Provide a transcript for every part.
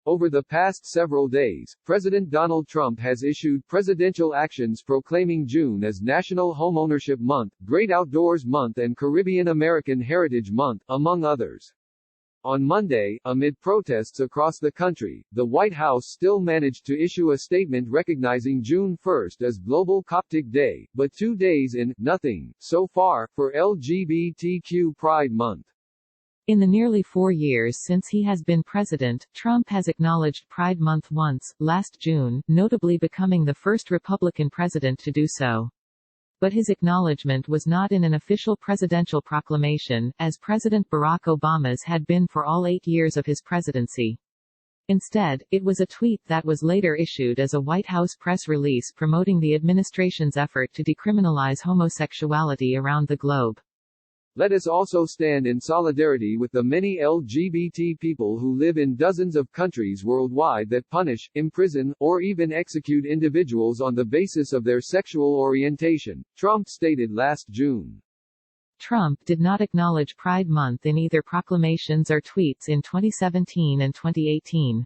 Over the past several days, President Donald Trump has issued presidential actions proclaiming June as National Homeownership Month, Great Outdoors Month and Caribbean American Heritage Month, among others. On Monday, amid protests across the country, the White House still managed to issue a statement recognizing June 1 as Global Coptic Day, but 2 days in, nothing, so far, for LGBTQ Pride Month. In the nearly 4 years since he has been president, Trump has acknowledged Pride Month once, last June, notably becoming the first Republican president to do so. But his acknowledgement was not in an official presidential proclamation, as President Barack Obama's had been for all 8 years of his presidency. Instead, it was a tweet that was later issued as a White House press release promoting the administration's effort to decriminalize homosexuality around the globe. Let us also stand in solidarity with the many LGBT people who live in dozens of countries worldwide that punish, imprison, or even execute individuals on the basis of their sexual orientation, Trump stated last June. Trump did not acknowledge Pride Month in either proclamations or tweets in 2017 and 2018.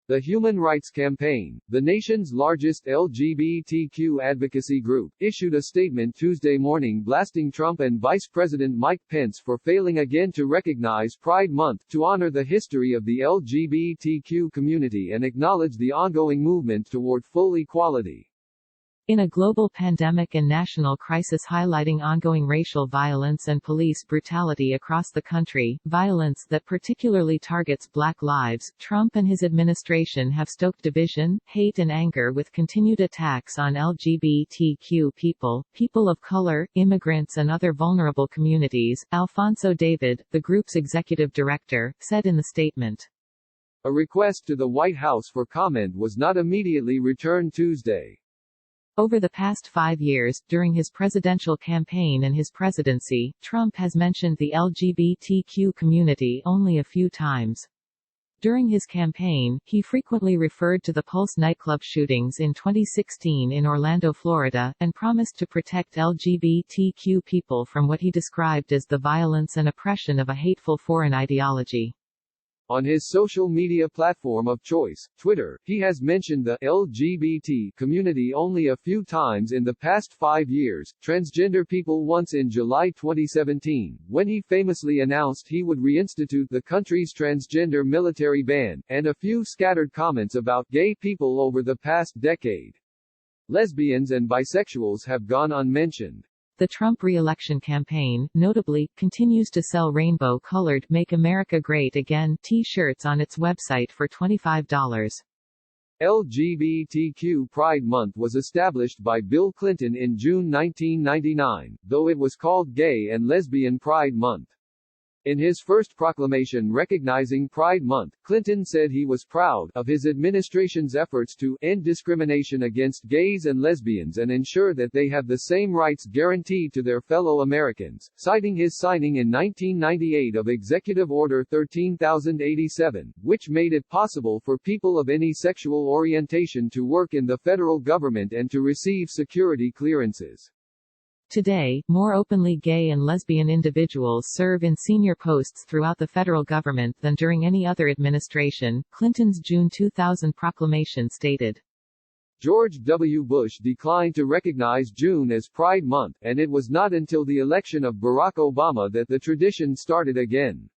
The Human Rights Campaign, the nation's largest LGBTQ advocacy group, issued a statement Tuesday morning blasting Trump and Vice President Mike Pence for failing again to recognize Pride Month, to honor the history of the LGBTQ community and acknowledge the ongoing movement toward full equality. In a global pandemic and national crisis highlighting ongoing racial violence and police brutality across the country, violence that particularly targets Black lives, Trump and his administration have stoked division, hate and anger with continued attacks on LGBTQ people, people of color, immigrants and other vulnerable communities, Alfonso David, the group's executive director, said in the statement. A request to the White House for comment was not immediately returned Tuesday. Over the past 5 years, during his presidential campaign and his presidency, Trump has mentioned the LGBTQ community only a few times. During his campaign, he frequently referred to the Pulse nightclub shootings in 2016 in Orlando, Florida, and promised to protect LGBTQ people from what he described as the violence and oppression of a hateful foreign ideology. On his social media platform of choice, Twitter, he has mentioned the LGBT community only a few times in the past 5 years, transgender people once in July 2017, when he famously announced he would reinstitute the country's transgender military ban, and a few scattered comments about gay people over the past decade. Lesbians and bisexuals have gone unmentioned. The Trump re-election campaign, notably, continues to sell rainbow-colored Make America Great Again t-shirts on its website for $25. LGBTQ Pride Month was established by Bill Clinton in June 1999, though it was called Gay and Lesbian Pride Month. In his first proclamation recognizing Pride Month, Clinton said he was proud of his administration's efforts to end discrimination against gays and lesbians and ensure that they have the same rights guaranteed to their fellow Americans, citing his signing in 1998 of Executive Order 13087, which made it possible for people of any sexual orientation to work in the federal government and to receive security clearances. Today, more openly gay and lesbian individuals serve in senior posts throughout the federal government than during any other administration, Clinton's June 2000 proclamation stated. George W. Bush declined to recognize June as Pride Month, and it was not until the election of Barack Obama that the tradition started again.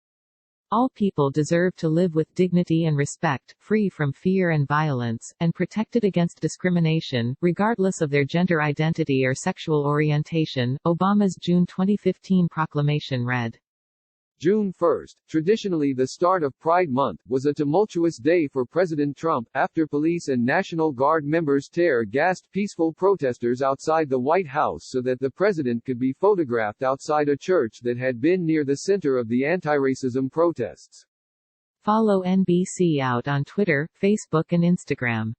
All people deserve to live with dignity and respect, free from fear and violence, and protected against discrimination, regardless of their gender identity or sexual orientation, Obama's June 2015 proclamation read. June 1, traditionally the start of Pride Month, was a tumultuous day for President Trump, after police and National Guard members tear-gassed peaceful protesters outside the White House so that the president could be photographed outside a church that had been near the center of the anti-racism protests. Follow NBC Out on Twitter, Facebook and Instagram.